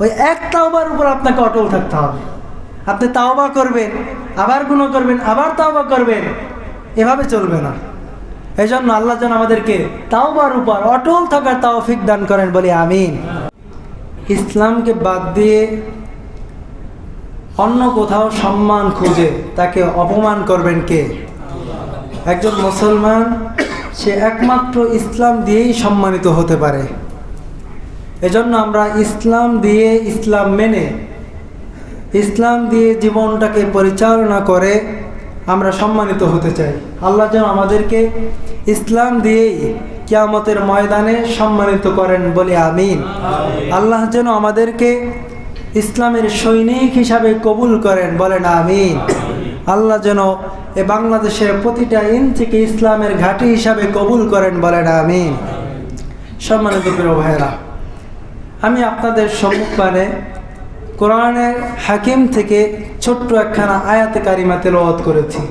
ওই এক তাওবার উপর আপনাকে অটল থাকতে হবে। আপনি তাওবা করবেন, আবার গুনাহ করবেন, আবার তাওবা করবেন, এভাবে চলবে না। এই জন্য আল্লাহ যেন আমাদেরকে তাওবার উপর অটল থাকার তৌফিক দান করেন, বলি আমিন। ইসলামকে বাদ দিয়ে অন্য কোথাও সম্মান খুঁজে তাকে অপমান করবেন কে? একজন মুসলমান সে একমাত্র ইসলাম দিয়েই সম্মানিত হতে পারে। এজন্য আমরা ইসলাম দিয়ে, ইসলাম মেনে, ইসলাম দিয়ে জীবনটাকে পরিচালনা করে আমরা সম্মানিত হতে চাই। আল্লাহ যেন আমাদেরকে ইসলাম দিয়েই কিয়ামতের ময়দানে সম্মানিত করেন, বলি আমিন। আল্লাহ যেন আমাদেরকে ইসলামের সৈনিক হিসাবে কবুল করেন, বলেন আমিন। আল্লাহ যেন এ বাংলাদেশের প্রতিটা ইঞ্চিকে ইসলামের ঘাঁটি হিসাবে কবুল করেন, বলেন আমিন। সম্মানিত প্রিয় ভাইরা, আমি আপনাদের সম্মুখে কোরআনের হাকিম থেকে ছোট্ট একখানা আয়াতে কারিমা তেলাওয়াত করেছি।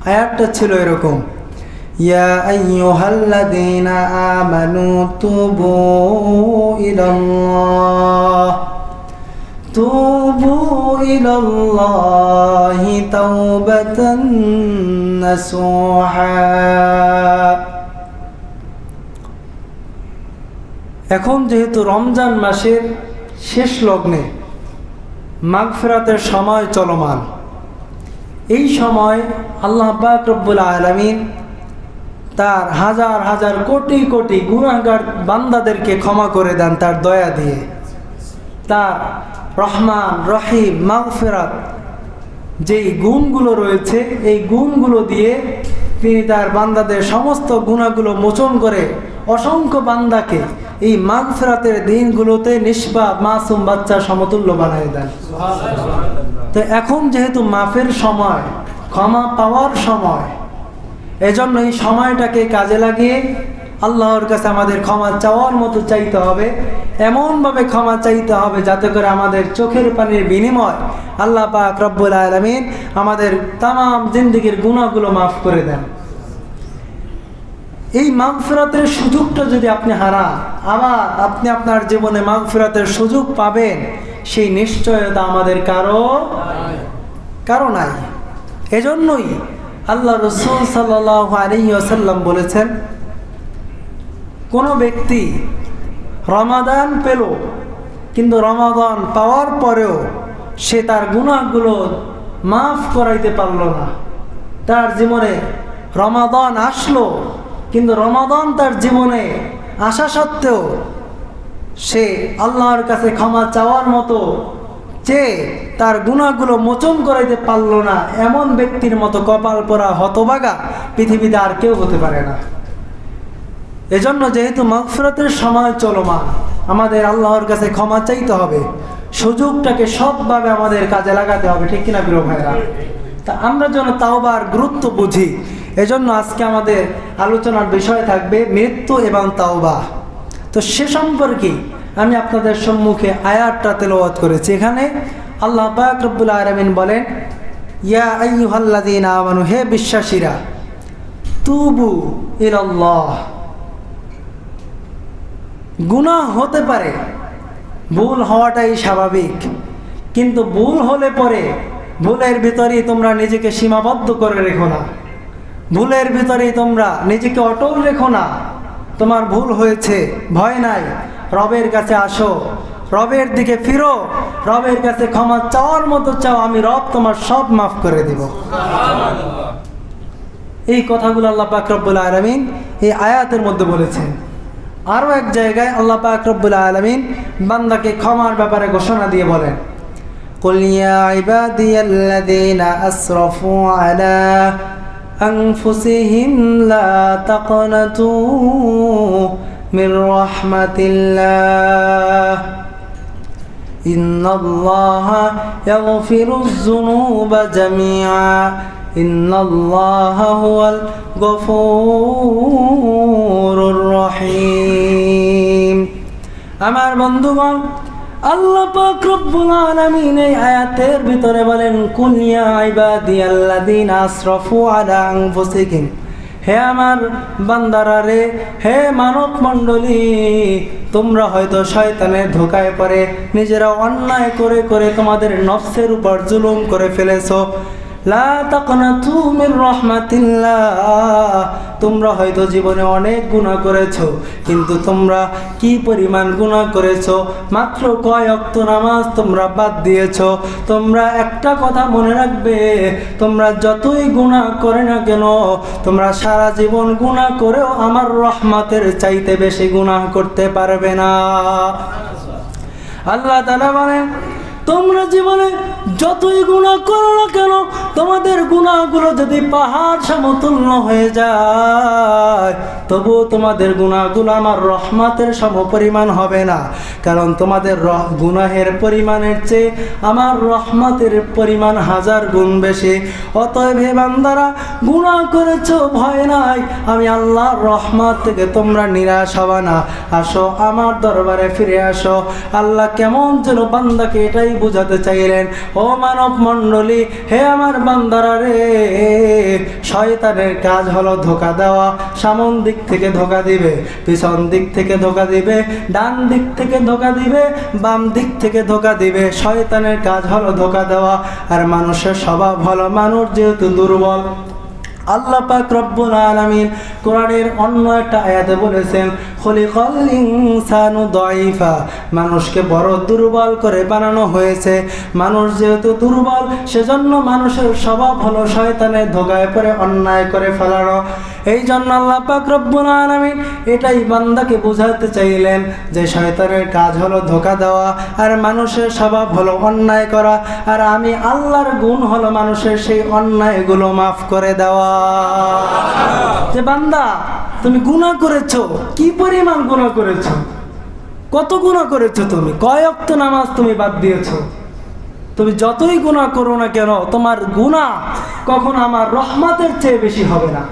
আয়াতটা ছিল এরকম: ইয়া আইয়ুহাল্লাযীনা আমানু তুবু ইলাল্লাহি তাওবাতান নাসুহা। এখন যেহেতু রমজান মাসের শেষ লগ্নে মাগফিরাতের সময় চলমান, এই সময় আল্লাহ পাক রব্বুল আলামিন তার হাজার হাজার কোটি কোটি গুনাহগার বান্দাদেরকে ক্ষমা করে দেন তার দয়া দিয়ে। তার রহমান, রহিম, মাগফিরাত যেই গুণগুলো রয়েছে, এই গুণগুলো দিয়ে তিনি তার বান্দাদের সমস্ত গুনাহগুলো মোচন করে অসংখ্য বান্দাকে এই মাগফিরাতের দিনগুলোতে নিষ্পাপ মাসুম বাচ্চা সমতুল্য বানিয়ে দেন। তো এখন যেহেতু মাফের সময়, ক্ষমা পাওয়ার সময়, এজন্য এই সময়টাকে কাজে লাগিয়ে আল্লাহর কাছে আমাদের ক্ষমা চাওয়ার মতো চাইতে হবে, এমনভাবে ক্ষমা চাইতে হবে যাতে করে আমাদের চোখের পানির বিনিময় আল্লাহ পাক রব্বুল আলামিন আমাদের তামাম জিন্দেগির গুনাহগুলো মাফ করে দেন। এই মাগফিরাতের সুযোগটা যদি আপনি হারান, আবার আপনি আপনার জীবনে মাগফিরাতের সুযোগ পাবেন, সেই নিশ্চয়তা আমাদের কারো নাই। এজন্যই আল্লাহ রাসূল সাল্লাল্লাহু আলাইহি ওয়াসাল্লাম বলেছেন, কোনো ব্যক্তি রমাদান পেল কিন্তু রমাদান পাওয়ার পরেও সে তার গুনাহগুলো মাফ করাইতে পারল না, তার জীবনে রমাদান আসলো কিন্তু রমাদান তার জীবনে আসা সত্ত্বেও সে আল্লাহর কাছে ক্ষমা চাওয়ার মতো চেয়ে তার গুনাহগুলো মোচন করাইতে পারল না, এমন ব্যক্তির মতো কপাল পোড়া হতভাগা পৃথিবীতে আর কেউ হতে পারে না। এজন্য যেহেতু মাগফিরাতের সময় চলমান, আমাদের আল্লাহর কাছে ক্ষমা চাইতে হবে, সুযোগটাকে সৎভাবে আমাদের কাজে লাগাতে হবে, ঠিক কিনা প্রিয় ভাইরা? তা আমরা যেন তাওবার গুরুত্ব বুঝি। এজন্য আজকে আমাদের আলোচনার বিষয় থাকবে মৃত্যু এবং তাওবা। তো সে সম্পর্কে আমি আপনাদের সম্মুখে আয়াতটা তেলাওয়াত করেছি। এখানে আল্লাহ পাক রব্বুল আলামিন বলেন, ইয়া আইয়ুহাল্লাযীনা আমানু, হে বিশ্বাসীরা, তুবু ইলাল্লাহ। গুনাহ হতে পারে, ভুল হওয়াটাই স্বাভাবিক, কিন্তু ভুল হলে পরে ভুলের ভিতরেই তোমরা নিজেকে সীমাবদ্ধ করে রেখো না, ভুলের ভিতরেই তোমরা নিজেকে অটল রেখো না। তোমার ভুল হয়েছে, ভয় নাই, রবের কাছে আসো, রবের দিকে ফিরো, রবের কাছে ক্ষমা চাওয়ার মতো চাও, আমি রব তোমার সব মাফ করে দেব। এই কথাগুলো আল্লাহ পাক রব্বুল আলামিন এই আয়াতের মধ্যে বলেছেন। আরও এক জায়গায় আল্লাহ পাক রব্বুল আলামিন বান্দাকে ক্ষমার ব্যাপারে ঘোষণা দিয়ে বলেন, কুল ইয়া ইবাদিয়াল্লাযীনা আসরাফু আলা আনফুসিহিম লা তাকনাতু মির রাহমাতিল্লাহ ইন্নাল্লাহা ইয়াগফিরুয যুনুবা জামিআ ইন্নাল্লাহা হুয়াল গফুরুর রহিম। আমার বন্ধুগণ, আল্লাহ পাক রব্বুল আলামিন এই আয়াতের ভিতরে বলেন, কুল ইয়া ইবাদিয়াল্লাযীনা আসরাফু আলা আনফুসিহিম, হে আমার বান্দারা রে, হে মানব মণ্ডলী, তোমরা হয়তো শয়তানের ধোকায় পড়ে নিজেরা অন্যায় করে করে তোমাদের নফসের উপর জুলুম করে ফেলেছো। লা তাকনাতু মির রাহমাতিল্লাহ, তোমরা হয়তো জীবনে অনেক গুনাহ করেছো, কিন্তু তোমরা কি পরিমাণ গুনাহ করেছো, মাত্র কয় ওয়াক্ত নামাজ তোমরা বাদ দিয়েছো। তোমরা একটা কথা মনে রাখবে, তোমরা যতই গুনাহ করে না কেন, তোমরা সারা জীবন গুনাহ করেও আমার রহমতের চাইতে বেশি গুনাহ করতে পারবে না। আল্লাহ তাআলা বলেন, তোমরা জীবনে যতই গুনাহ করো না কেন, তোমাদের গুনাহগুলো যদি পাহাড় সমতুল্য হয়ে যায়, তবুও তোমাদের গুনাহগুলো আমার রহমতের সমপরিমাণ হবে না। কারণ তোমাদের গুনাহের পরিমাণের চেয়ে আমার রহমতের পরিমাণ 1000 গুণ বেশি। অতএব হে বান্দারা, গুনাহ করেছো ভয় নাই, আমি আল্লাহর রহমত থেকে তোমরা নিরাশ হবা না। আসো আমার দরবারে ফিরে আসো। আল্লাহ কেমন যেন বান্দাকে এটাই বুঝাতে চাইলেন, ও মানব মণ্ডলী, হে আমার বান্দারা রে, শয়তানের কাজ হলো ধোঁকা দেওয়া। সামন দিক থেকে ধোঁকা দিবে, পিছন দিক থেকে ধোঁকা দিবে, ডান দিক থেকে ধোঁকা দিবে, বাম দিক থেকে ধোঁকা দিবে। শয়তানের কাজ হলো ধোঁকা দেওয়া। আর মানুষের স্বভাব হলো, মানুষ যেহেতু দুর্বল, আল্লাহ পাক রব্বুল আলামিন কোরআনের অন্য একটা আয়াতে বলেছেন, খলিকাল ইনসানু দাঈফা, মানুষকে বড় দুর্বল করে বানানো হয়েছে। মানুষ যেহেতু দুর্বল, সেজন্য মানুষের স্বভাব হলো শয়তানের ধোঁকায় পড়ে অন্যায় করে ফেলানো। এই জন্য আল্লাহ পাক রব্বুল আলামিন এটাই বান্দাকে বুঝাতে চাইলেন যে শয়তানের কাজ হলো ধোঁকা দেওয়া, আর মানুষের স্বভাব হলো অন্যায় করা। আর আমি আল্লাহর গুণ হলো মানুষের সেই অন্যায়গুলো মাফ করে দেওয়া। যে বান্দা, তুমি গুনাহ করেছো, কি পরিমাণ গুনাহ করেছো, কত গুনাহ করেছো, তুমি কয় ওয়াক্ত নামাজ তুমি বাদ দিয়েছো। তুমি যতই গুনাহ করো না কেন, তোমার গুনাহ কখনো আমার রহমতের চেয়ে বেশি হবে না।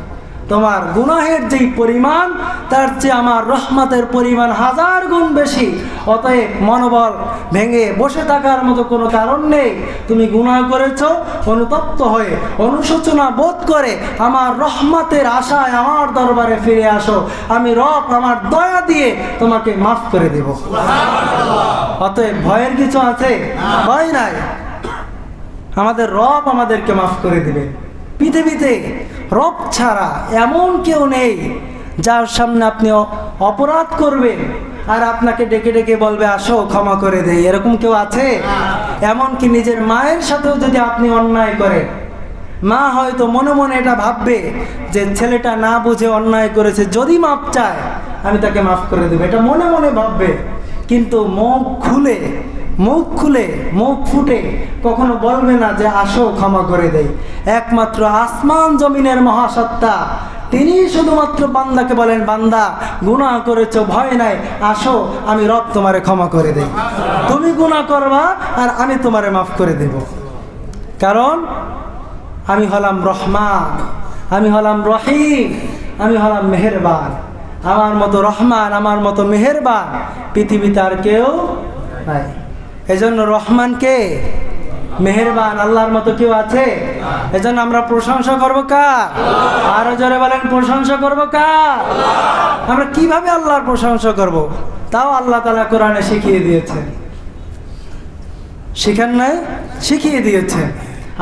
তোমার গুনাহের যেই পরিমাণ, তার চেয়ে আমার রহমতের পরিমাণ 1000 গুণ বেশি। অতএব মনোবল ভেঙে বসে থাকার মতো কোনো কারণ নেই। তুমি গুনাহ করেছো, অনুতপ্ত হয়ে অনুশোচনা বোধ করে আমার রহমতের আশায় আমার দরবারে ফিরে আসো। আমি রব আমার দয়া দিয়ে তোমাকে মাফ করে দেব। অতএব ভয়ের কিছু আছে? ভয় নাই। আমাদের রব আমাদেরকে মাফ করে দিবে। পৃথিবীতে রব ছাড়া এমন কেউ নেই যার সামনে আপনি অপরাধ করবেন আর আপনাকে ডেকে ডেকে বলবে আসো ক্ষমা করে দেই। এরকম কেউ আছে? এমনকি নিজের মায়ের সাথেও যদি আপনি অন্যায় করেন, মা হয়তো মনে মনে এটা ভাববে যে ছেলেটা না বুঝে অন্যায় করেছে, যদি মাপ চায় আমি তাকে মাফ করে দেব, এটা মনে মনে ভাববে। কিন্তু মুখ খুলে মুখ ফুটে কখনো বলবে না যে আসো ক্ষমা করে দেই। একমাত্র আসমান জমিনের মহাসত্তা, তিনি শুধুমাত্র বান্দাকে বলেন, বান্দা গুনাহ করেছো, ভয় নাই, আসো আমি রব তোমারে ক্ষমা করে দেই। তুমি গুনাহ করবা আর আমি তোমারে মাফ করে দেব। কারণ আমি হলাম রহমান, আমি হলাম রহিম, আমি হলাম মেহেরবান। আমার মতো রহমান, আমার মতো মেহেরবান পৃথিবীতে আর কেউ নাই। এজন্য রহমানকে, মেহেরবান আল্লাহর মতো কেউ আছে? এজন্য আমরা প্রশংসা করবো কার? আরো জোরে বলেন, প্রশংসা করবো কার? আমরা কিভাবে আল্লাহর প্রশংসা করব? তাও আল্লাহ তাআলা কোরআনে শিখিয়ে দিয়েছেন। শিখান নাই? শিখিয়ে দিয়েছেন।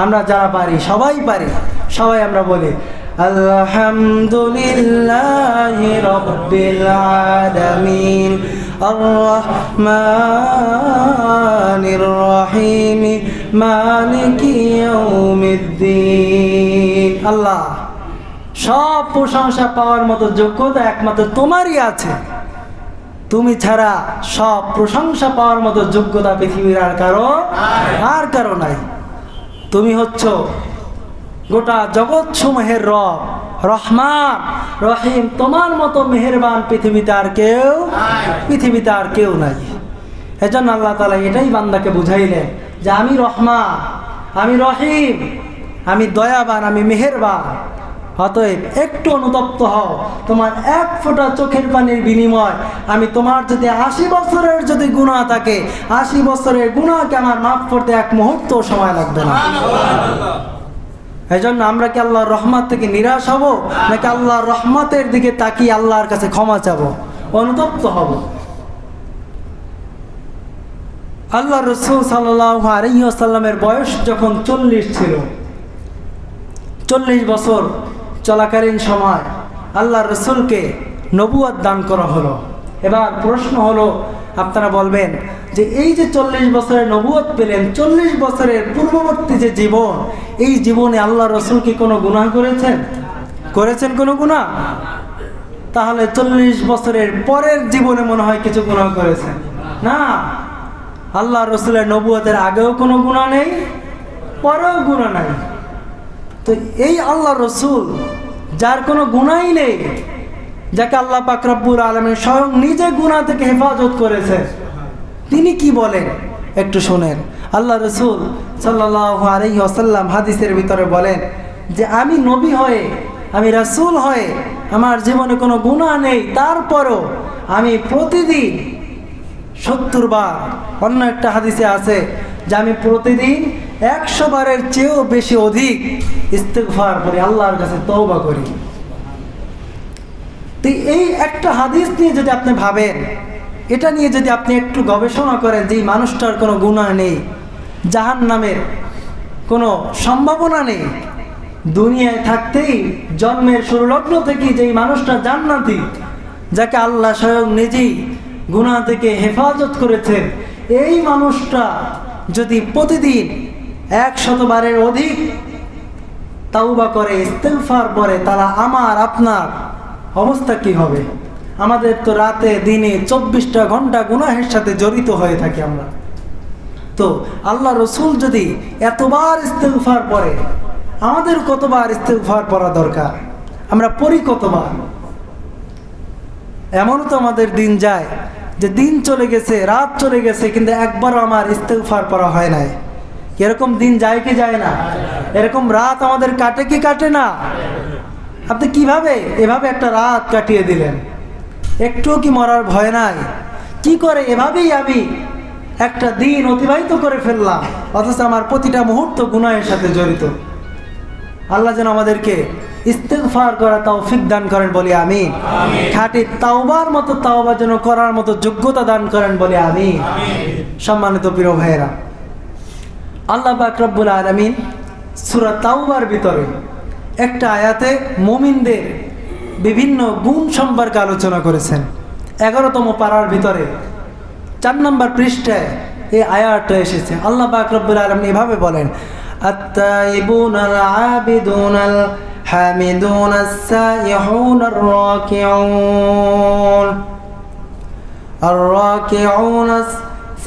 আমরা যারা পারি, সবাই পারি, সবাই আমরা বলি আলহামদুলিল্লাহি রাব্বিল আলামিন আর-রাহমানির রহিম মালিকি ইয়াউমিদ্দিন। আল্লাহ, সব প্রশংসা পাওয়ার মতো যোগ্যতা একমাত্র তোমারই আছে। তুমি ছাড়া সব প্রশংসা পাওয়ার মতো যোগ্যতা পৃথিবীর আর কারো নাই। তুমি হচ্ছ গোটা জগৎ সমূহের রব, রহমান, রহিম। তোমার মতো মেহেরবান পৃথিবীতে আর কেউ নাই। এজন্য আল্লাহ তাআলা এটাই বান্দাকে বুঝাইলেন যে আমি রহমান, আমি রহিম, আমি দয়াবান, আমি মেহেরবান। অতএব একটু অনুতপ্ত হও। তোমার এক ফোঁটা চোখের পানির বিনিময় আমি তোমার যদি 80 বছরের যদি গুনাহ থাকে, 80 বছরের গুনাহকে আমার মাফ করতে এক মুহূর্ত সময় লাগবে না। এজন্য আমরা কি আল্লাহর রহমত থেকে নিরাশ হব, নাকি আল্লাহর রহমতের দিকে তাকিয়ে আল্লাহর কাছে ক্ষমা চাবো, অনুতপ্ত হব? আল্লাহ রসুল সাল্লাল্লাহু আলাইহি ওয়াসাল্লামের বয়স যখন 40 ছিল, 40 বছর চলাকালীন সময় আল্লাহ রসুলকে নবুয়ত দান করা হলো। এবার প্রশ্ন হলো, আপনারা বলবেন যে এই যে 40 বছরের নবুয়ত পেলেন, 40 বছরের পূর্ববর্তী যে জীবন, এই জীবনে আল্লাহ রসুল কি কোনো গুনাহ করেছেন কোনো গুনাহ? তাহলে 40 বছরের পরের জীবনে মনে হয় কিছু গুনাহ করেছেন না। আল্লাহ রসুলের নবুয়তের আগেও কোনো গুনাহ নেই, পরেও গুনাহ নাই। তো এই আল্লাহ রসুল যার কোনো গুনাহই নেই, যাকে আল্লাহ পাক রব্বুল আলামিন স্বয়ং নিজে গুনাহ থেকে হেফাজত করেছে, তিনি কি বলেন একটু শুনেন। আল্লাহ রসুল সাল্লাল্লাহু আলাইহি ওয়াসাল্লাম হাদিসের ভিতরে বলেন যে আমি নবী হয়ে, আমি রাসূল হয়ে আমার জীবনে কোনো গুনাহ নেই, তারপরও আমি প্রতিদিন 70 বার, অন্য একটা হাদিসে আছে যে আমি প্রতিদিন 100 বারের চেয়েও বেশি অধিক ইস্তেগফার করি, আল্লাহর কাছে তওবা করি। তো এই একটা হাদিস নিয়ে যদি আপনি ভাবেন, এটা নিয়ে যদি আপনি একটু গবেষণা করেন যে এই মানুষটার কোনো গুনাহ নেই, জাহান্নামের কোনো সম্ভাবনা নেই, দুনিয়ায় থাকতেই জন্মের শুরু লগ্ন থেকেই যেই মানুষটা জান্নাতি, যাকে আল্লাহ স্বয়ং নিজেই গুনাহ থেকে হেফাজত করেছেন, এই মানুষটা যদি প্রতিদিন 100 বারের অধিক তাওবা করে, ইস্তেগফার করে, তাহলে আমার আপনার অবস্থা কি হবে? আমাদের তো রাতে দিনে 24টা ঘন্টা গুনাহের সাথে জড়িত হয়ে থাকি আমরা। তো আল্লাহ রসুল যদি এতবার ইস্তেগফার পড়ে, আমাদের কতবার ইস্তেগফার পড়া দরকার? আমরা পড়ি কতবার? এমনও তো আমাদের দিন যায় যে দিন চলে গেছে, রাত চলে গেছে, কিন্তু একবারও আমার ইস্তেগফার পড়া হয় নাই। এরকম দিন যায় কি যায় না? এরকম রাত আমাদের কাটে কি কাটে না? আপনি কিভাবে এভাবে একটা রাত কাটিয়ে দিলেন? একটুও কি মরার ভয় নাই? কি করে এভাবেই আমি একটা দিন অতিবাহিত করে ফেললাম, অথচ আমার প্রতিটা মুহূর্ত গুনাহের সাথে জড়িত। আল্লাহ যেন আমাদেরকে ইস্তেগফার করা তৌফিক দান করেন বলি আমিন। খাঁটি তাওবার মতো তাওবা যেন করার মতো যোগ্যতা দান করেন বলি আমিন। সম্মানিত প্রিয় ভাইয়েরা, আল্লাহ পাক রব্বুল আলামিন সূরা তাওবার ভিতরে একটা আয়াতে মুমিনদের বিভিন্ন গুণ সম্পর্কে আলোচনা করেছেন। 11তম পারার ভিতরে 4 নম্বর পৃষ্ঠায় এই আয়াতটা এসেছে। আল্লাহ পাক রব্বুল আলামিন এভাবে বলেন, আত-তাইবুনাল আবিদুনাল হামিদুনাস সাইহুনার রাকিউন আর-রাকিউনাস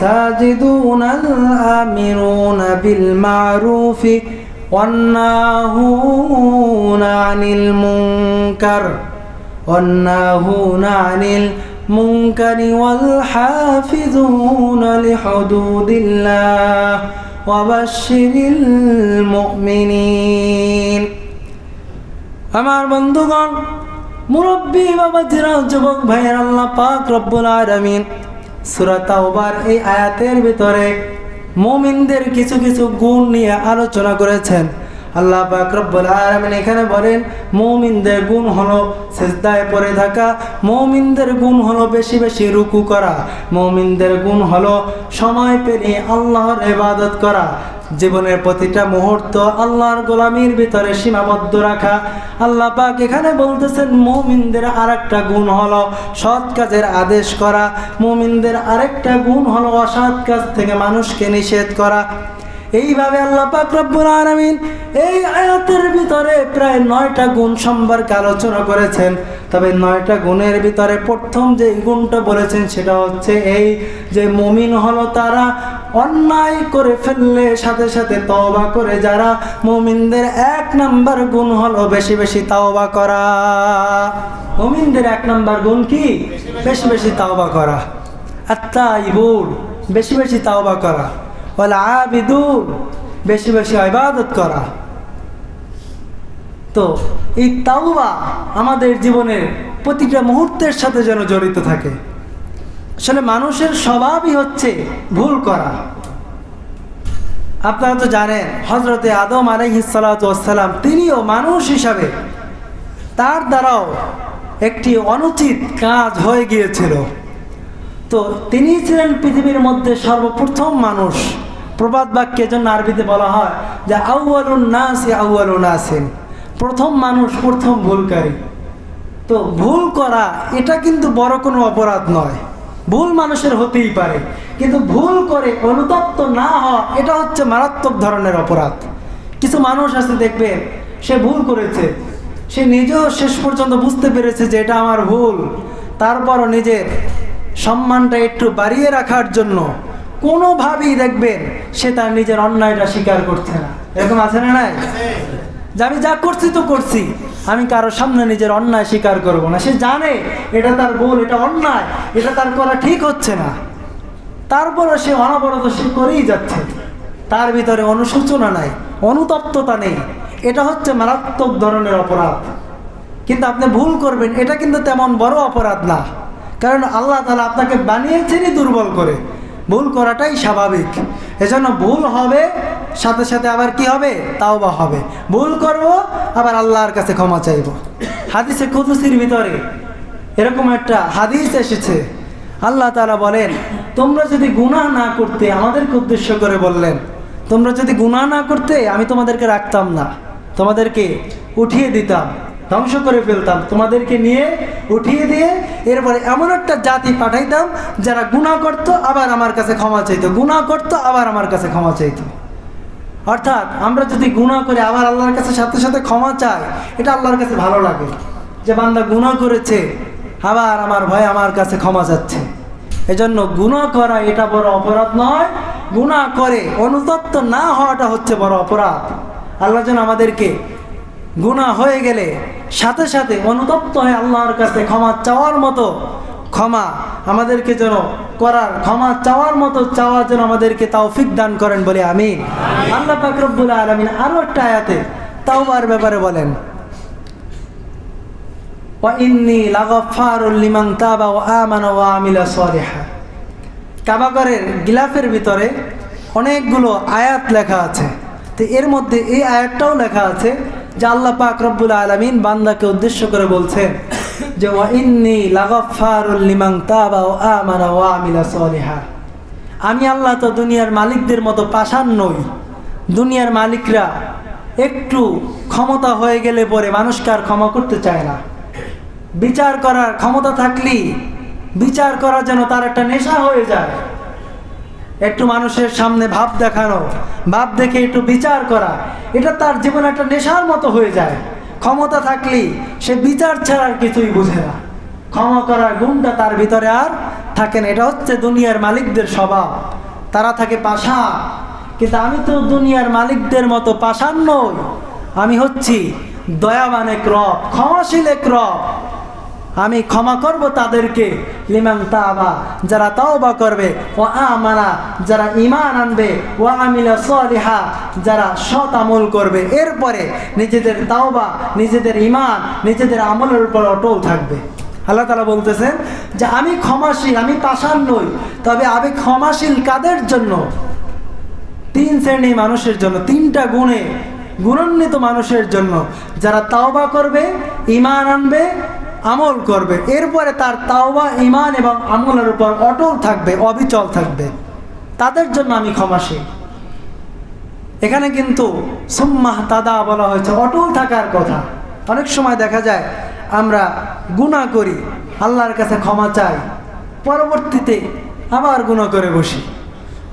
সাজিদুনাল আমিরুনা বিল মা'রুফি والناهون عن المنكر والحافظون لحدود الله وبشر المؤمنين। আমার বন্ধুগণ, মুরব্বী বাবাজিরা, যুবক ভাইয়ের, আল্লাহ পাক রব্বুল আলামিন সূরা তাওবার এই আয়াতের ভিতরে মুমিনদের কিছু কিছু গুণ নিয়ে আলোচনা করেছেন। আল্লাহ পাক রব্বুল আলামিন এখানে বলেন, মুমিনদের গুণ হলো সিজদায় পড়ে থাকা, মুমিনদের গুণ হলো বেশি বেশি রুকু করা, মুমিনদের গুণ হলো সময় পেলে আল্লাহর ইবাদত করা, জীবনের প্রতিটা মুহূর্ত আল্লাহর গোলামির ভিতরে সীমাবদ্ধ রাখা। আল্লাহ পাক এখানে বলতেছেন মুমিনদের আরেকটা গুণ হলো সৎ কাজের আদেশ করা, মুমিনদের আরেকটা গুণ হলো অসৎ কাজ থেকে মানুষকে নিষেধ করা। এইভাবে আল্লাহ পাক রব্বুল আলামিন এই আয়াতের ভিতরে প্রায় 9টা গুণ সম্পর্কে আলোচনা করেছেন। তবে 9টা গুণের ভিতরে প্রথম যে গুণটা বলেছেন সেটা হচ্ছে এই যে মুমিন হলো তারা অন্যায় করে ফেললে সাথে সাথে তওবা করে যারা। মুমিনদের 1 নম্বর গুণ হলো বেশি বেশি তওবা করা। মুমিনদের 1 নম্বর গুণ কি? বেশি বেশি তওবা করা। আত-তাইবুন, বেশি বেশি তওবা করা। ওয়াল আবিদুন, বেশি বেশি ইবাদত করা। তো এই তাওবা আমাদের জীবনের প্রতিটা মুহূর্তের সাথে যেন জড়িত থাকে। আসলে মানুষের স্বভাবই হচ্ছে ভুল করা। আপনারা তো জানেন হযরতে আদম আলাইহিস সালাতু ওয়াস সালাম তিনিও মানুষ হিসাবে তার দ্বারাও একটি অনুচিত কাজ হয়ে গিয়েছিল। তো তিনি ছিলেন পৃথিবীর মধ্যে সর্বপ্রথম মানুষ। প্রবাদ বাক্যের জন্য আরবিতে বলা হয় যে আউয়ালুন নাসি আউয়ালুন নাসিন, প্রথম মানুষ প্রথম ভুলকারী। তো ভুল করা এটা কিন্তু বড় কোনো অপরাধ নয়, ভুল মানুষের হতেই পারে, কিন্তু ভুল করে অনুতপ্ত না হওয়া এটা হচ্ছে মারাত্মক ধরনের অপরাধ। কিছু মানুষ আছে দেখবেন সে ভুল করেছে, সে নিজেও শেষ পর্যন্ত বুঝতে পেরেছে যে এটা আমার ভুল, তারপরও নিজের সম্মানটা একটু বাড়িয়ে রাখার জন্য কোনোভাবেই দেখবেন সে তার নিজের অন্যায়টা স্বীকার করছে না। এরকম আছে না নাই? যে আমি যা করছি তো করছি, আমি কারোর সামনে নিজের অন্যায় স্বীকার করব না। সে জানে এটা তার ভুল, এটা অন্যায়, এটা তার করা ঠিক হচ্ছে না, তারপরে সে অনবরত সে করেই যাচ্ছে। তার ভিতরে অনুশোচনা নাই, অনুতপ্ততা নেই। এটা হচ্ছে মারাত্মক ধরনের অপরাধ। কিন্তু আপনি ভুল করবেন এটা কিন্তু তেমন বড় অপরাধ না, কারণ আল্লাহ তাআলা আপনাকে বানিয়েছেনই দুর্বল করে। ভুল করাটাই স্বাভাবিক। এজন্য ভুল হবে, সাথে সাথে আবার কি হবে? তাওবা হবে। ভুল করব, আবার আল্লাহর কাছে ক্ষমা চাইব। হাদিসে কুদসির ভিতরে এরকম একটা হাদিস এসেছে, আল্লাহ তাআলা বলেন, তোমরা যদি গুনাহ না করতে, আমাদেরকে উদ্দেশ্য করে বললেন, তোমরা যদি গুনাহ না করতে আমি তোমাদেরকে রাখতাম না, তোমাদেরকে উঠিয়ে দিতাম, ধ্বংস করে ফেলতাম, তোমাদেরকে নিয়ে উঠিয়ে দিয়ে এরপরে এমন একটা জাতি পাঠাইতাম যারা গুনাহ করতো আবার আমার কাছে ক্ষমা চাইতো, গুনাহ করতো আবার আমার কাছে ক্ষমা চাইতো। অর্থাৎ আমরা যদি গুনাহ করে আবার আল্লাহর কাছে সাথে সাথে ক্ষমা চাই, এটা আল্লাহর কাছে ভালো লাগে যে বান্দা গুনাহ করেছে আবার আমার ভয় আমার কাছে ক্ষমা চাচ্ছে। এজন্য গুনাহ করা এটা বড় অপরাধ নয়, গুনাহ করে অনুতপ্ত না হওয়াটা হচ্ছে বড় অপরাধ। আল্লাহ যেন আমাদেরকে গুনাহ হয়ে গেলে সাথে সাথে অনুতপ্ত হয়ে আল্লাহর কাছে ক্ষমা চাওয়ার মতো ক্ষমা আমাদেরকে যেন করার, ক্ষমা চাওয়ার মতো চাওয়া যেন আমাদেরকে তৌফিক দান করেন বলে আমিন। আল্লাহ পাক রব্বুল আলামিন আরো একটা আয়াতে তাওবার ব্যাপারে বলেন, ওয়া ইন্নী লাগাফফারুল লিমান তাবা ওয়া আমানা ওয়া আমিলা সলিহা। কাবা ঘরের গিলাফের ভিতরে অনেকগুলো আয়াত লেখা আছে, তো এর মধ্যে এই আয়াতটাও লেখা আছে যে আল্লাহ পাক রব্বুল আলামিন বান্দাকে উদ্দেশ্য করে বলছেন যে ওয়া ইন্নী লাগাফফারুল লিমান তাবা ওয়া আমানা ওয়া আমিলা সলিহা। আমি আল্লাহ তো দুনিয়ার মালিকদের মতো পাষাণ নই। দুনিয়ার মালিকরা একটু ক্ষমতা হয়ে গেলে পরে মানুষকে আর ক্ষমা করতে চায় না। বিচার করার ক্ষমতা থাকলেই বিচার করা যেন তার একটা নেশা হয়ে যায়। একটু মানুষের সামনে ভাব দেখানো, ভাব দেখে একটু বিচার করা, এটা তার জীবনে একটা নেশার মতো হয়ে যায়। ক্ষমতা থাকলেই সে বিচার ছাড়া আর কিছুই বুঝে না, ক্ষমা করার গুণটা তার ভিতরে আর থাকে না। এটা হচ্ছে দুনিয়ার মালিকদের স্বভাব, তারা থাকে পাষাণ। কিন্তু আমি তো দুনিয়ার মালিকদের মতো পাষাণ নই, আমি হচ্ছি দয়াবান এক রব, ক্ষমাশীল এক রব। আমি ক্ষমা করব তাদেরকে, লিমান তাবা যারা তাওবা করবে, ওয়া আমানা যারা ঈমান আনবে, ওয়া আমিলা সলিহা যারা সৎ আমল করবে। এরপরে নিজেদের তাওবা, নিজেদের ঈমান, নিজেদের আমলের উপর অটল থাকবে। আল্লাহ তাআলা বলতেছেন যে আমি ক্ষমাশীল, আমি পাষাণ নই। তবে আমি ক্ষমাশীল কাদের জন্য? তিন শ্রেণী মানুষের জন্য, তিনটা গুণে গুণান্বিত মানুষের জন্য, যারা তাওবা করবে, ঈমান আনবে, আমল করবে, এরপরে তার তাওবা, ঈমান এবং আমলের উপর অটল থাকবে, অবিচল থাকবে, তাদের জন্য আমি ক্ষমাশীল। এখানে কিন্তু সুম্মাহ তাদা বলা হয়েছে, অটল থাকার কথা। অনেক সময় দেখা যায় আমরা গুনাহ করি, আল্লাহর কাছে ক্ষমা চাই, পরবর্তীতে আবার গুনাহ করে বসি।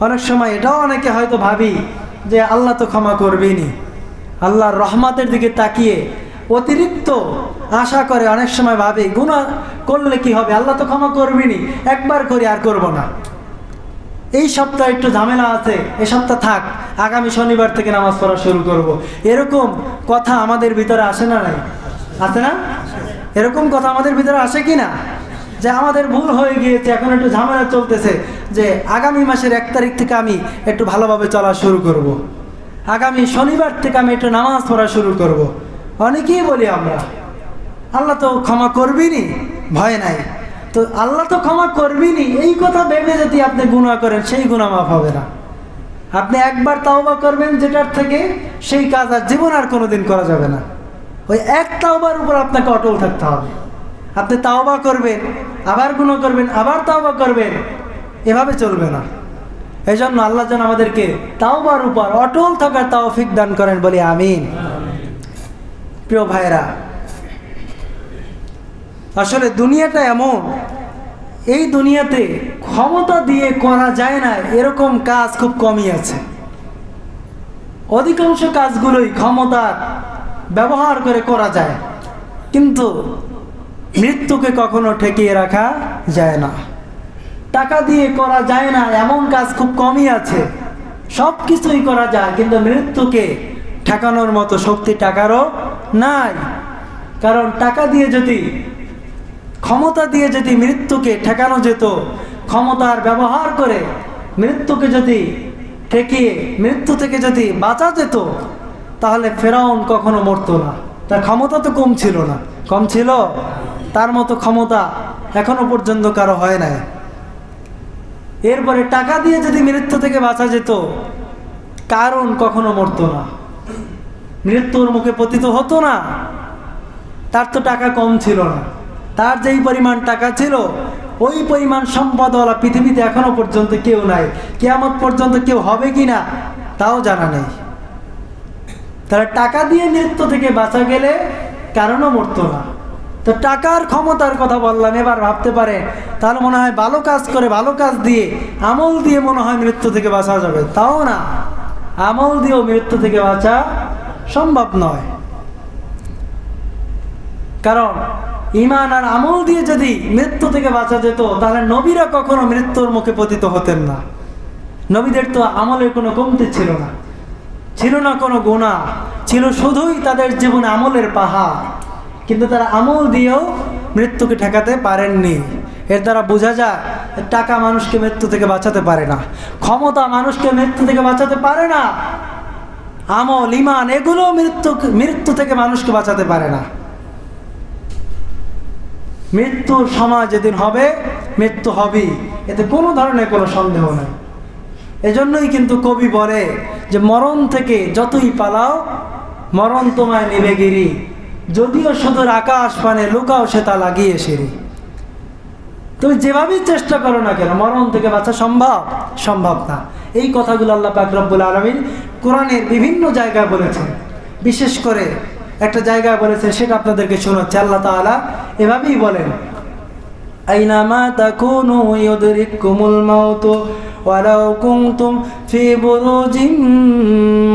অনেক সময় এটাও অনেকে হয়তো ভাবি যে আল্লাহ তো ক্ষমা করবেনি, আল্লাহর রহমতের দিকে তাকিয়ে অতিরিক্ত আশা করে অনেক সময় ভাবি গুনাহ করলে কি হবে, আল্লাহ তো ক্ষমা করবেনি, একবার করি আর করব না। এই সপ্তাহে একটু ঝামেলা আছে, এই সপ্তাহ থাক, আগামী শনিবার থেকে নামাজ পড়া শুরু করব। এরকম কথা আমাদের ভিতরে আসে না? নাই আছে না? এরকম কথা আমাদের ভিতরে আসে কি না? যে আমাদের ভুল হয়ে গিয়েছে, এখন একটু ঝামেলা চলতেছে, যে আগামী মাসের 1 তারিখ থেকে আমি একটু ভালোভাবে চলা শুরু করব, আগামী শনিবার থেকে আমি একটু নামাজ পড়া শুরু করব। অনেকেই বলি আমরা আল্লাহ তো ক্ষমা করবিনি, ভয় নাই। তো আল্লাহ তো ক্ষমা করবিনি এই কথা ভেবে যদি আপনি গুনাহ করেন, সেই গুনাহ মাফ হবে না। আপনি একবার তাওবা করবেন যেটার থেকে সেই কাজ আর জীবন আর কোনোদিন করা যাবে না। ওই এক তাওবার উপর আপনাকে অটল থাকতে হবে। আপনি তাওবা করবেন, আবার গুনাহ করবেন, আবার তাওবা করবেন, এভাবে চলবে না। এই জন্য আল্লাহ যেন আমাদেরকে তাওবার উপর অটল থাকার তৌফিক দান করেন, বলি আমিন। প্রিয় ভাইরা, আসলে দুনিয়াটা এমন, এই দুনিয়াতে ক্ষমতা দিয়ে করা যায় না এরকম কাজ খুব কমই আছে। অধিকাংশ কাজগুলোই ক্ষমতার ব্যবহার করে করা যায়, কিন্তু মৃত্যুকে কখনো ঠেকিয়ে রাখা যায় না। টাকা দিয়ে করা যায় না এমন কাজ খুব কমই আছে। সব কিছুই করা যায়, কিন্তু মৃত্যুকে ঠেকানোর মতো শক্তি টাকারও নাই। কারণ টাকা দিয়ে যদি, ক্ষমতা দিয়ে যদি মৃত্যুকে ঠেকানো যেত, ক্ষমতার ব্যবহার করে মৃত্যুকে যদি ঠেকিয়ে মৃত্যু থেকে যদি বাঁচা যেত, তাহলে ফেরাউন কখনো মরতো না। তার ক্ষমতা তো কম ছিল না, কম ছিল? তার মতো ক্ষমতা এখনো পর্যন্ত কারো হয় নাই। এরপরে টাকা দিয়ে যদি মৃত্যু থেকে বাঁচা যেত, কারণ কখনো মরতো না, মৃত্যুর মুখে পতিত হতো না। তার তো টাকা কম ছিল না, তার যেই পরিমাণ টাকা ছিল ওই পরিমাণ সম্পদওয়ালা পৃথিবীতে এখনো পর্যন্ত কেউ নাই। কিয়ামত পর্যন্ত কেউ হবে কিনা তাও জানা নেই। তাহলে টাকা দিয়ে মৃত্যু থেকে বাঁচা গেলে কারণও মরতো না। তো টাকার ক্ষমতার কথা বললাম, এবার ভাবতে পারে তাহলে মনে হয় ভালো কাজ করে, ভালো কাজ দিয়ে, আমল দিয়ে মনে হয় মৃত্যু থেকে বাঁচা যাবে। তাও না, আমল দিয়েও মৃত্যু থেকে বাঁচা সম্ভব নয়। কারণ ঈমান আর আমল দিয়ে যদি মৃত্যু থেকে বাঁচা যেত, তাহলে নবীরা কখনো মৃত্যুর মুখে পতিত হতেন না। নবীদের তো আমলের কোনো কমতি ছিল না, ছিল না কোনো গুনাহ, ছিল শুধুই তাদের জীবনে আমলের পাহাড়। কিন্তু তারা আমল দিয়েও মৃত্যুকে ঠেকাতে পারেননি। এর দ্বারা বোঝা যায় টাকা মানুষকে মৃত্যু থেকে বাঁচাতে পারে না, ক্ষমতা মানুষকে মৃত্যু থেকে বাঁচাতে পারে না, আমল, ঈমান এগুলো মৃত্যু থেকে মানুষকে বাঁচাতে পারে না। মৃত্যুর সময় যেদিন হবে, মৃত্যু হবেই, এতে কোনো ধরনের কোনো সন্দেহ নেই। এজন্যই কিন্তু কবি বলে যে মরণ থেকে যতই পালাও মরণ তোমায় নেবে গিরি, যদিও সুদূর আকাশ পানে লুকাও সে তা লাগিয়ে সিঁড়ি। তুমি যেভাবেই চেষ্টা করো না কেন, মরণ থেকে বাঁচা সম্ভব না। এই কথাগুলো আল্লাহ পাক রব্বুল আলামিন কোরআনের বিভিন্ন জায়গায় বলেছেন। বিশেষ করে একটা জায়গায় বলেছেন, সেটা আপনাদেরকে শোনাচ্ছি। আল্লাহ তাআলা এভাবেই বলেন, আইনামা তাকুনু ইউদরিকুমুল মাউত ওয়ালাউ কুনতুম ফি বুরুজিম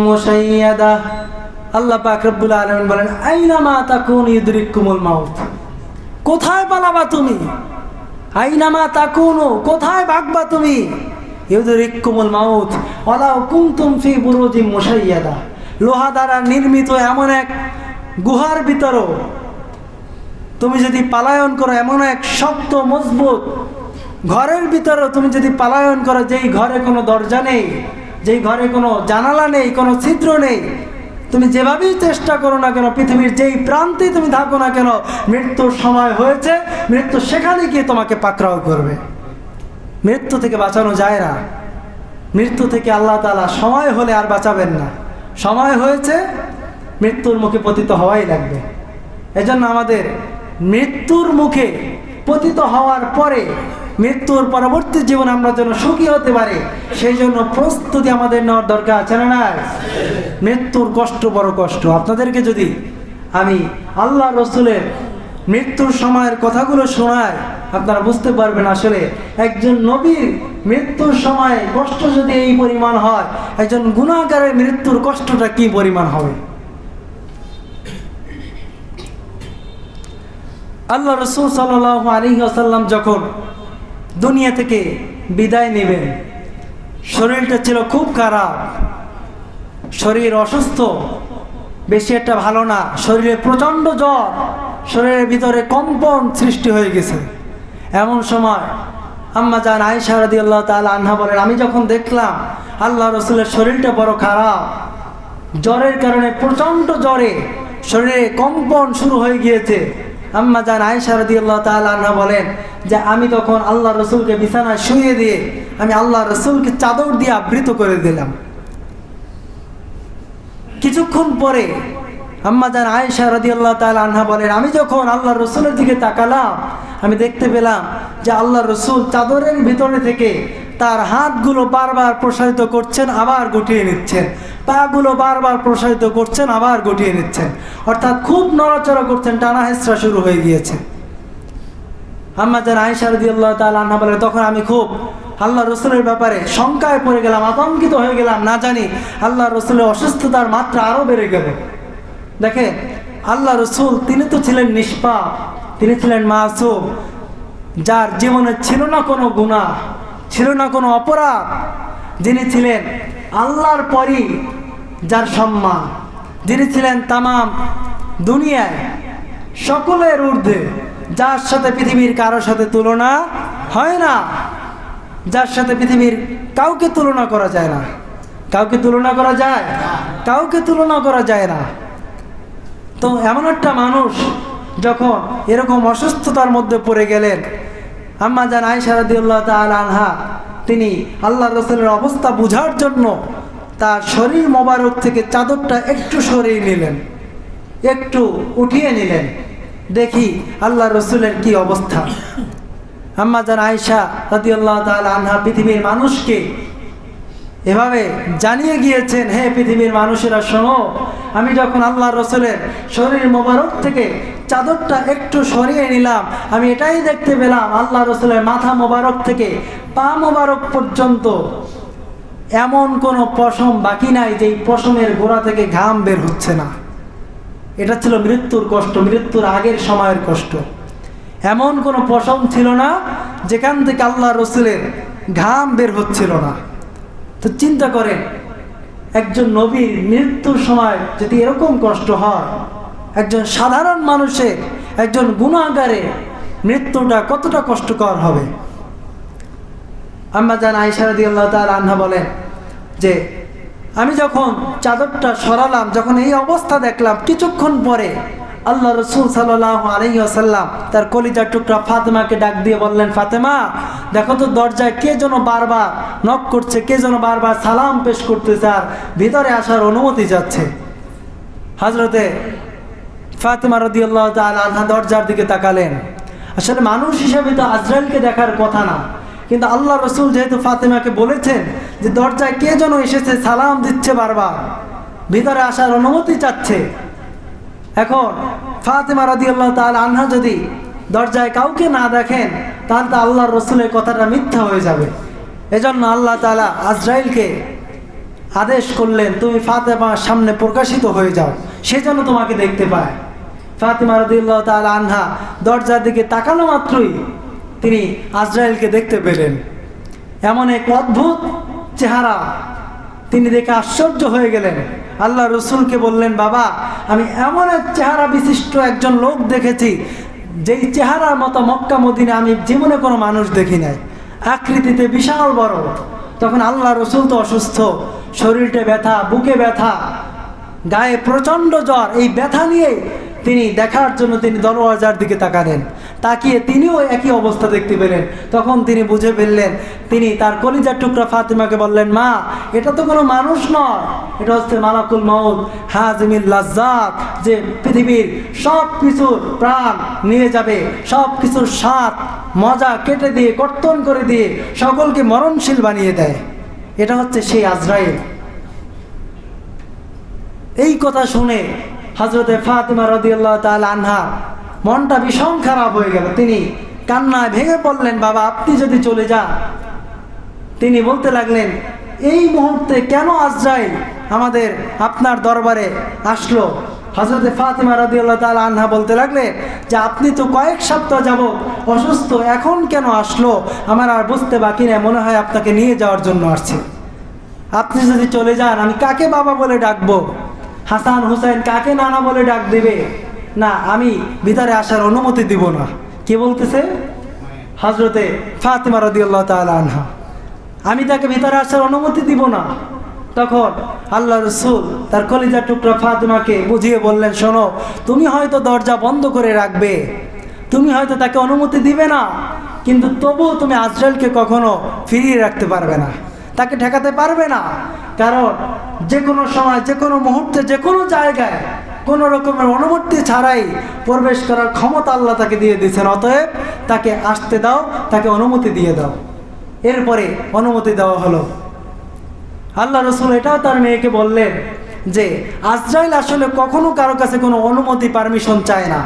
মুশাইয়াদা। আল্লাহ পাক রব্বুল আলামিন বলেন, আইনামা তাকুনু ইউদরিকুমুল মাউত, কোথায় পালাবা তুমি? আইনামা তাকুনু, কোথায় ভাগবা তুমি? ইউদরিকুমুল মাউত ওয়ালাউ কুনতুম ফি বুরুজিম মুশাইয়াদা, লোহা দ্বারা নির্মিত এমন এক গুহার ভিতরও তুমি যদি পালায়ন করো, এমন এক শক্ত মজবুত ঘরের ভিতরেও তুমি যদি পালায়ন করো, যেই ঘরে কোনো দরজা নেই, যেই ঘরে কোনো জানালা নেই, কোনো ছিদ্র নেই, তুমি যেভাবেই চেষ্টা করো না কেন, পৃথিবীর যেই প্রান্তে তুমি থাকো না কেন, মৃত্যুর সময় হয়েছে, মৃত্যু সেখানে গিয়ে তোমাকে পাকড়াও করবে। মৃত্যু থেকে বাঁচানো যায় না। মৃত্যু থেকে আল্লাহ তাআলা সময় হলে আর বাঁচাবেন না। সময় হয়েছে, মৃত্যুর মুখে পতিত হওয়াই লাগবে। এজন্য আমাদের মৃত্যুর মুখে পতিত হওয়ার পরে, মৃত্যুর পরবর্তী জীবন আমরা যেন সুখী হতে পারি, সেই জন্য প্রস্তুতি আমাদের নেওয়ার দরকার আছে না নাই? মৃত্যুর কষ্ট বড় কষ্ট। আপনাদেরকে যদি আমি আল্লাহ রসুলের মৃত্যুর সময়ের কথাগুলো শোনাই, আপনারা বুঝতে পারবেন আসলে একজন নবীর মৃত্যুর সময় কষ্ট যদি এই পরিমাণ হয়, একজন গুনাহগারের মৃত্যুর কষ্টটা কি পরিমাণ হবে। আল্লাহ রসুল সাল্লাল্লাহু আলাইহি ওয়াসাল্লাম যখন দুনিয়া থেকে বিদায় নেবেন, শরীরটা ছিল খুব খারাপ, শরীর অসুস্থ, বেশি একটা ভালো না, শরীরে প্রচণ্ড জ্বর, শরীরের ভিতরে কম্পন সৃষ্টি হয়ে গেছে। এমন সময় আম্মা জান আয়েশা রাদিয়াল্লাহু তাআলা আনহা বলেন, আমি যখন দেখলাম আল্লাহ রসুলের শরীরটা বড় খারাপ, জ্বরের কারণে প্রচণ্ড জ্বরে শরীরে কম্পন শুরু হয়ে গিয়েছে, আম্মা জান আয়েশা রাদিয়াল্লাহু তাআলা আনহা বলেন যে আমি তখন আল্লাহ রসুলকে বিছানায় শুইয়ে দিয়ে আমি আল্লাহ রসুলকে চাদর দিয়ে আবৃত করে দিলাম। কিছুক্ষণ পরে আম্মা জান আয়েশা রাদিয়াল্লাহু তাআলা আনহা বলেন, আমি যখন আল্লাহ রসুলের দিকে তাকালাম, আমি দেখতে পেলাম যে আল্লাহ রসুল চাদরের ভিতরে থেকে তার হাতগুলো বারবার প্রসারিত করছেন, আবার গুটিয়ে নিচ্ছেন, পাগুলো বারবার প্রসারিত করছেন, আবার গুটিয়ে নিচ্ছেন, অর্থাৎ খুব নড়াচড়া করছেন, টানা হেঁচড়া শুরু হয়ে গিয়েছে। আম্মা জান আয়েশা রাদিয়াল্লাহু তাআলা আনহা বলেন, তখন আমি খুব আল্লাহ রসুলের ব্যাপারে শঙ্কায় পড়ে গেলাম, আতঙ্কিত হয়ে গেলাম, না জানি আল্লাহ রসুলের অসুস্থতার মাত্রা আরও বেড়ে গেল। দেখেন, আল্লাহ রসুল তিনি তো ছিলেন নিষ্পাপ, তিনি ছিলেন মাসুম, যার জীবনে ছিল না কোনো গুনাহ, ছিল না কোনো অপরাধ, যিনি ছিলেন আল্লাহর পরই যার সম্মান, যিনি ছিলেন তামাম দুনিয়ায় সকলের ঊর্ধ্বে, যার সাথে পৃথিবীর কারোর সাথে তুলনা হয় না, যার সাথে পৃথিবীর কাউকে তুলনা করা যায় না। কাউকে তুলনা করা যায়? কাউকে তুলনা করা যায় না। তো এমন একটা মানুষ যখন এরকম অসুস্থতার মধ্যে পড়ে গেলেন, আম্মা জান আয়েশা রাদিয়াল্লাহু তাআলা আনহা তিনি আল্লাহ রসুলের অবস্থা বোঝার জন্য তার শরীর মোবারক থেকে চাদরটা একটু সরিয়ে নিলেন, একটু উঠিয়ে নিলেন, দেখি আল্লাহ রসুলের কি অবস্থা। আম্মা জান আয়েশা রাদিয়াল্লাহু তাআলা আনহা পৃথিবীর মানুষকে এভাবে জানিয়ে গিয়েছেন, হে পৃথিবীর মানুষেরা শোনো, আমি যখন আল্লাহ রসুলের শরীর মোবারক থেকে চাদরটা একটু সরিয়ে নিলাম, আমি এটাই দেখতে পেলাম আল্লাহ রসুলের মাথা মোবারক থেকে পা মোবারক পর্যন্ত এমন কোনো পশম বাকি নাই যেই পশমের গোড়া থেকে ঘাম বের হচ্ছে না। এটা ছিল মৃত্যুর কষ্ট, মৃত্যুর আগের সময়ের কষ্ট। এমন কোনো পশম ছিল না যেখান থেকে আল্লাহ রসুলের ঘাম বের হচ্ছিল না। তো চিন্তা করেন, একজন নবীর মৃত্যুর সময় যদি এরকম কষ্ট হয়, একজন সাধারণ মানুষের, একজন গুনাহগারের মৃত্যুটা কতটা কষ্টকর হবে। আম্মা জান আয়েশা রাদিয়াল্লাহু তাআলা আনহা বলেন যে আমি যখন চাদরটা সরালাম, যখন এই অবস্থা দেখলাম, কিছুক্ষণ পরে আল্লাহ রসুল সাল্লাল্লাহু আলাইহি ওয়াসাল্লাম তার কলিজার টুকরা ফাতেমাকে ডাক দিয়ে বললেন, ফাতেমা দেখো তো দরজায় কে যেন বারবার নক করছে, কে যেন বারবার সালাম পেশ করতেছে আর ভিতরে আসার অনুমতি যাচ্ছে। হযরতে ফাতেমা রাদিয়াল্লাহু তাআলা আনহা দরজার দিকে তাকালেন। আসলে মানুষ হিসেবে তো আজরাইলকে দেখার কথা না, কিন্তু আল্লাহ রসুল যেহেতু ফাতেমাকে বলেছেন যে দরজায় কে যেন এসেছে, সালাম দিচ্ছে, বারবার ভিতরে আসার অনুমতি চাচ্ছে, এখন ফাতেমা রাদিয়াল্লাহু তাআলা আনহা যদি দরজায় কাউকে না দেখেন, তাহলে তো আল্লাহর রসুলের কথাটা মিথ্যা হয়ে যাবে। এজন্য আল্লাহ তাআলা আজরাইলকে আদেশ করলেন, তুমি ফাতেমার সামনে প্রকাশিত হয়ে যাও, সে যেন তোমাকে দেখতে পায়। ফাতেমা রাদিয়াল্লাহু তাআলা আনহা দরজার দিকে তাকানো মাত্রই তিনি আজরাইলকে দেখতে পেলেন। এমন এক অদ্ভুত চেহারা, তিনি দেখে আশ্চর্য হয়ে গেলেন। আল্লাহ রসুলকে বললেন, বাবা আমি এমন এক চেহারা বিশিষ্ট একজন লোক দেখেছি, যেই চেহারার মতো মক্কা মদিনা আমি জীবনে কোনো মানুষ দেখি নাই, আকৃতিতে বিশাল বড়। তখন আল্লাহ রসুল তো অসুস্থ, শরীরটা ব্যথা, বুকে ব্যথা, গায়ে প্রচণ্ড জ্বর, এই ব্যথা নিয়ে তিনি দেখার জন্য তিনি দরওয়াজার দিকে তাকালেন। তাকিয়ে তিনিও একই অবস্থা দেখতে পেলেন। তখন তিনি বুঝে ফেললেন, তিনি তার কলিজার টুকরা ফাতেমাকে বললেন, মা এটা তো কোনো মানুষ নয়, এটা হচ্ছে মালাকুল মউত হাজিমিল লাজ্জাত, যে পৃথিবীর সব কিছুর প্রাণ নিয়ে যাবে, সব কিছুর স্বাদ মজা কেটে দিয়ে, কর্তন করে দিয়ে সকলকে মরণশীল বানিয়ে দেয়। এটা হচ্ছে সেই আজরাইল। এই কথা শুনে হযরতে ফাতেমা রাদিয়াল্লাহু তাআলা আনহা মনটা ভীষণ খারাপ হয়ে গেল। তিনি কান্নায় ভেঙে পড়লেন, বাবা আপনি যদি চলে যান। তিনি বলতে লাগলেন, এই মুহূর্তে কেন আজরাইল আমাদের আপনার দরবারে আসলো? হযরতে ফাতেমা রাদিয়াল্লাহু তাআলা আনহা বলতে লাগলেন যে আপনি তো কয়েক সপ্তাহ যাবত অসুস্থ, এখন কেন আসলো আমার আর বুঝতে বাকি নেই, মনে হয় আপনাকে নিয়ে যাওয়ার জন্য আসছে। আপনি যদি চলে যান আমি কাকে বাবা বলে ডাকবো? হাসান হুসাইন কাকে নানা বলে ডাক দেবে? না, আমি ভিতরে আসার অনুমতি দিব না। কে বলতেছে? হযরতে ফাতেমা রাদিয়াল্লাহু তাআলা আনহা। আমি তাকে ভিতরে আসার অনুমতি দিব না। তখন আল্লাহ রসুল তার কলিজার টুকরা ফাতেমাকে বুঝিয়ে বললেন, শোনো, তুমি হয়তো দরজা বন্ধ করে রাখবে, তুমি হয়তো তাকে অনুমতি দিবে না, কিন্তু তবুও তুমি আজরাইলকে কখনো ফিরিয়ে রাখতে পারবে না, তাকে ঠেকাতে পারবে না। কারণ যে কোনো সময়, যে কোনো মুহূর্তে, যে কোনো জায়গায় কোনো রকমের অনুমতি ছাড়াই প্রবেশ করার ক্ষমতা আল্লাহ তাকে দিয়ে দিয়েছেন। অতএব তাকে আসতে দাও, তাকে অনুমতি দিয়ে দাও। এরপরে অনুমতি দেওয়া হলো। আল্লাহ রসুল এটাও তার মেয়েকে বললেন যে আজরাইল আসলে কখনো কারো কাছে কোনো অনুমতি, পারমিশন চায় না।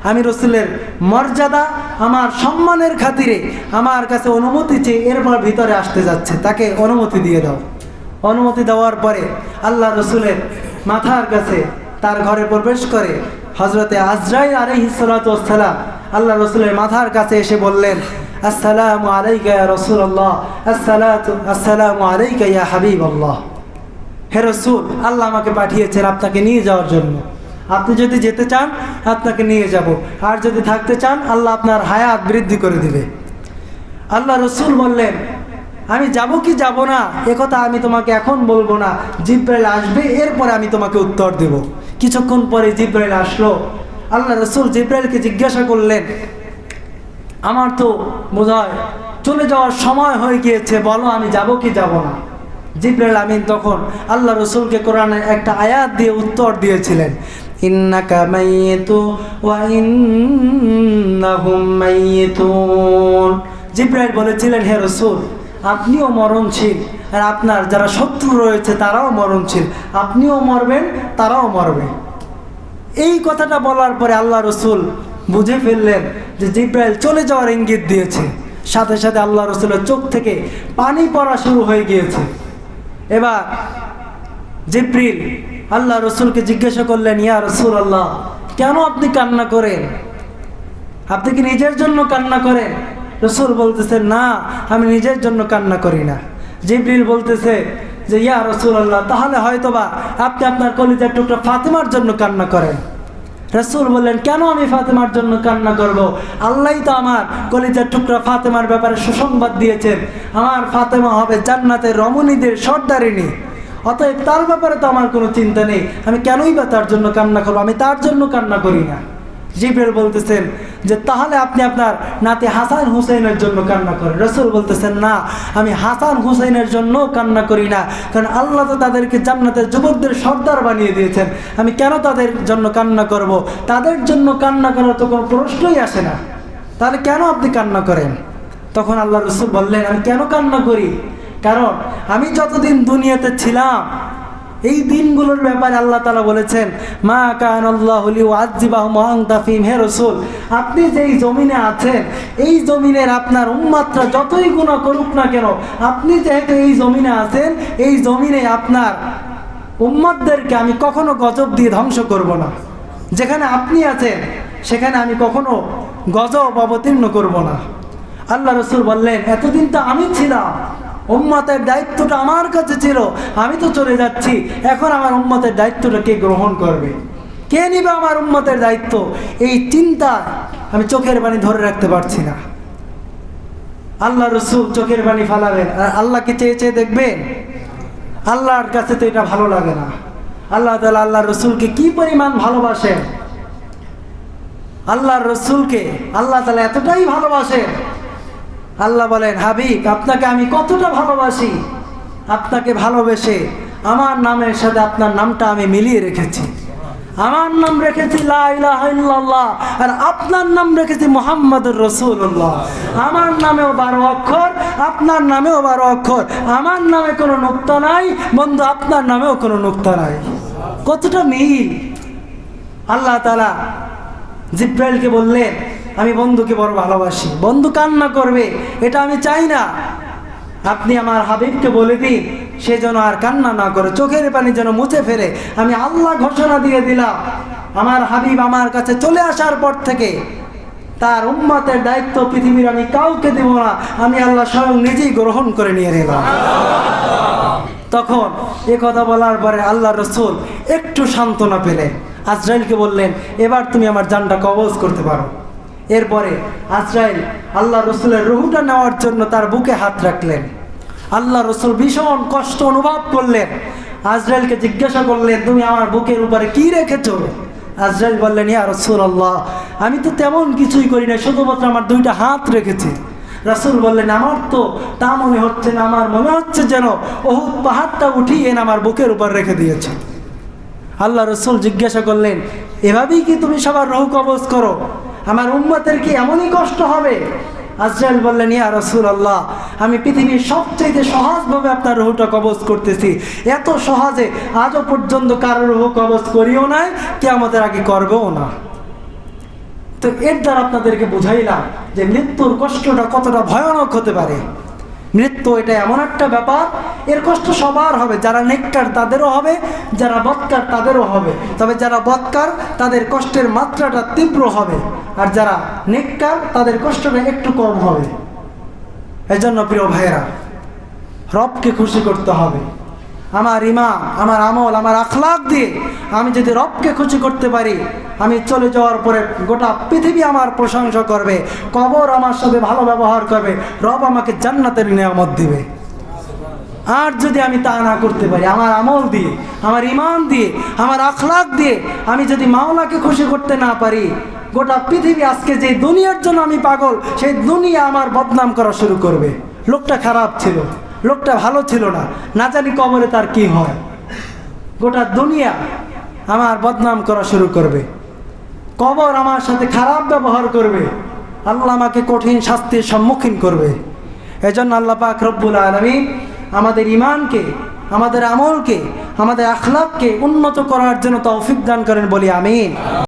আমি রসুলের মর্যাদা, আমার সম্মানের খাতিরে আমার কাছে অনুমতি চেয়ে এরপর ভিতরে আসতে যাচ্ছে, তাকে অনুমতি দিয়ে দাও। অনুমতি দেওয়ার পরে আল্লাহ রসুলের মাথার কাছে তার ঘরে প্রবেশ করে হজরতে আজরাইল আলাইহিস সালাতু ওয়াস সালাম আল্লাহ রসুলের মাথার কাছে এসে বললেন, আসসালামু আলাইকা ইয়া রাসূলুল্লাহ, আসসালামু আলাইকা ইয়া হাবিবাল্লাহ। হে রাসূল, আল্লাহ আমাকে পাঠিয়েছেন আপনাকে নিয়ে যাওয়ার জন্য। আপনি যদি যেতে চান আপনাকে নিয়ে যাব, আর যদি থাকতে চান আল্লাহ আপনার হায়াত বৃদ্ধি করে দিবে। আল্লাহ রসুল বললেন, আমি যাব কি যাব না একথা আমি তোমাকে এখন বলবো না, জিব্রাইল আসবে, এরপরে আমি তোমাকে উত্তর দেব। কিছুক্ষণ পরে জিব্রাইল আসলো। আল্লাহ রসুল জিব্রাইলকে জিজ্ঞাসা করলেন, আমার তো বোধহয় চলে যাওয়ার সময় হয়ে গিয়েছে, বলো আমি যাব কি যাব না। জিব্রাইল আমিন তখন আল্লাহ রসুলকে কোরআনের একটা আয়াত দিয়ে উত্তর দিয়েছিলেন, ইন্নাকা মাইয়িতু ওয়া ইন্নাহুম মাইয়িতুন। জিব্রাইল বলেছিলেন, হে রসুল, আপনিও মরণশীল, আর আপনার যারা শত্রু রয়েছে তারাও মরণশীল, আপনিও মরবেন, তারাও মরবে। এই কথাটা বলার পরে আল্লাহ রসুল বুঝে ফেললেন যে জিব্রাইল চলে যাওয়ার ইঙ্গিত দিয়েছে। সাথে সাথে আল্লাহ রসুলের চোখ থেকে পানি পড়া শুরু হয়ে গিয়েছে। এবার জিব্রিল আল্লাহ রসুলকে জিজ্ঞাসা করলেন, ইয়া রাসূলুল্লাহ, কেন আপনি কান্না করেন? আপনি কি নিজের জন্য কান্না করেন? রসুল বলতেছেন, না, আমি নিজের জন্য কান্না করি না। জিব্রিল বলতেছে যে ইয়া রাসূলুল্লাহ, তাহলে হয়তোবা আপনি আপনার কলিজার টুকরা ফাতেমার জন্য কান্না করেন। রসুল বললেন, কেন আমি ফাতেমার জন্য কান্না করব? আল্লাহই তো আমার কলিজার টুকরা ফাতেমার ব্যাপারে সুসংবাদ দিয়েছেন, আমার ফাতেমা হবে জান্নাতের রমণীদের সর্দারিনী। অতএব তার ব্যাপারে তো আমার কোনো চিন্তা নেই, আমি কেনই বা তার জন্য কান্না করবো? আমি তার জন্য কান্না করি না। জিব্রাইল বলতেছেন যে তাহলে আপনি আপনার নাতি হাসান হুসাইনের জন্য কান্না করেন। রসুল বলতেছেন, না, আমি হাসান হুসাইনের জন্য কান্না করি না, কারণ আল্লাহ তো তাদেরকে জান্নাতের যুবকদের সর্দার বানিয়ে দিয়েছেন, আমি কেন তাদের জন্য কান্না করব? তাদের জন্য কান্না করার তো কোনো প্রশ্নই আসে না, তাহলে কেন আপনি কান্না করেন? তখন আল্লাহ রসুল বললেন, আমি কেন কান্না করি? কারণ আমি যতদিন দুনিয়াতে ছিলাম এই দিনগুলোর ব্যাপারে আল্লাহ তাআলা বলেছেন, মা কানাল্লাহু লিউআযযিবাহুম ওয়া আনতা ফীহিম। হে রাসূল, আপনি যেই জমিনে আছেন, এই জমিনের আপনার উম্মতরা যতই গুনাহ করুক না কেন, আপনি যেহেতু এই জমিনে আছেন, এই জমিনে আপনার উম্মতদেরকে আমি কখনো গজব দিয়ে ধ্বংস করব না। যেখানে আপনি আছেন সেখানে আমি কখনো গজব অবতীর্ণ করব না। আল্লাহ রাসূল বললেন, এতদিন তো আমি ছিলাম, উম্মতের দায়িত্বটা আমার কাছে ছিল, আমি তো চলে যাচ্ছি, এখন আমার উম্মতের দায়িত্বটা কে গ্রহণ করবে? কে নিবে আমার উম্মতের দায়িত্ব? এই চিন্তা আমি চোখের পানি ধরে রাখতে পারছি না। আল্লাহ রসুল চোখের পানি ফালাবেন আর আল্লাহকে চেয়ে চেয়ে দেখবেন, আল্লাহর কাছে তো এটা ভালো লাগে না। আল্লাহ তাআলা আল্লাহ রসুলকে কি পরিমাণ ভালোবাসেন। আল্লাহর রসুলকে আল্লাহ তাআলা এতটাই ভালোবাসেন, আল্লাহ বলেন, হাবিব, আপনাকে আমি কতটা ভালোবাসি, আপনাকে ভালোবেসে আমার নামের সাথে আপনার নামটা আমি মিলিয়ে রেখেছি। আমার নাম রেখেছি লা ইলাহা ইল্লাল্লাহ, আর আপনার নাম রেখেছি মুহাম্মাদুর রাসূলুল্লাহ। আমার নামেও 12 অক্ষর, আপনার নামেও 12 অক্ষর। আমার নামে কোনো নুক্তা নাই বন্ধু, আপনার নামেও কোনো নুক্তা নাই। কতটা মিল! আল্লাহ তাআলা জিব্রাইলকে বললেন, আমি বন্ধুকে বড় ভালোবাসি, বন্ধু কান্না করবে এটা আমি চাই না, আপনি আমার হাবিবকে বলে দিন সে যেন আর কান্না না করে, চোখের পানি যেন মুছে ফেলে। আমি আল্লাহ ঘোষণা দিয়ে দিলাম, আমার হাবিব আমার কাছে চলে আসার পর থেকে তার উম্মতের দায়িত্ব পৃথিবীর আমি কাউকে দেব না, আমি আল্লাহ স্বয়ং নিজেই গ্রহণ করে নিয়ে নিলাম। তখন এ কথা বলার পরে আল্লাহ রসুল একটু সান্ত্বনা পেলেন। আজরাইলকে বললেন, এবার তুমি আমার জানটা কবজ করতে পারো। এরপরে আজরাইল আল্লাহ রসুলের রুহটা নেওয়ার জন্য তার বুকে হাত রাখলেন। আল্লাহ রসুল ভীষণ কষ্ট অনুভব করলেন। আজরাইলকে জিজ্ঞাসা করলেন, তুমি আমার বুকের উপরে কি রেখেছো? আজরাইল বললেন, ইয়া রাসূলুল্লাহ, আমি তো তেমন কিছুই করি না, শুধুমাত্র আমার 2টা হাত রেখেছি। রাসূল বললেন, আমার তো তা মনে হচ্ছে না, আমার মনে হচ্ছে যেন উহুদ পাহাড়টা উঠিয়ে এনে আমার বুকের উপর রেখে দিয়েছে। আল্লাহ রসুল জিজ্ঞাসা করলেন, এভাবেই কি তুমি সবার রূহ কবজ করো? আমার উম্মতের কি এমনই কষ্ট হবে? আজরাইল বললেন, ইয়া রাসূলুল্লাহ, আমি পৃথিবীর সবচেয়ে সহজভাবে আপনার রূহটা কবজ করতেছি। এত সহজে আজও পর্যন্ত কারো রূহ কবজ করিও নাই, কিয়ামতের আগে করবেও না। তো এর দ্বারা আপনাদেরকে বুঝাইলাম যে মৃত্যুর কষ্টটা কতটা ভয়ানক হতে পারে। মৃত্যু এটা এমন একটা ব্যাপার, এর কষ্ট সবার হবে। যারা নেককার তাদেরও হবে, যারা বদকার তাদেরও হবে। তবে যারা বদকার তাদের কষ্টের মাত্রাটা তীব্র হবে, আর যারা নেককার তাদের কষ্টটা একটু কম হবে। এজন্য প্রিয় ভাইয়েরা, রবকে খুশি করতে হবে। আমার ঈমান, আমার আমল, আমার আখলাক দিয়ে আমি যদি রবকে খুশি করতে পারি, আমি চলে যাওয়ার পরে গোটা পৃথিবী আমার প্রশংসা করবে, কবর আমার সাথে ভালো ব্যবহার করবে, রব আমাকে জান্নাতের নিয়ামত দিবে। আর যদি আমি তা না করতে পারি, আমার আমল দিয়ে, আমার ঈমান দিয়ে, আমার আখলাক দিয়ে আমি যদি মাওলাকে খুশি করতে না পারি, গোটা পৃথিবী আজকে যে দুনিয়ার জন্য আমি পাগল, সেই দুনিয়া আমার বদনাম করা শুরু করবে। লোকটা খারাপ ছিল, লোকটা ভালো ছিল না, না জানি কবরে তার কি হয়। গোটা দুনিয়া আমার বদনাম করা শুরু করবে, কবর আমার সাথে খারাপ ব্যবহার করবে, আল্লাহ আমাকে কঠিন শাস্তির সম্মুখীন করবে। এজন্য আল্লাহ পাক রব্বুল আলামিন আমাদের ঈমানকে, আমাদের আমলকে, আমাদের আখলাককে উন্নত করার জন্য তৌফিক দান করেন, বলি আমিন।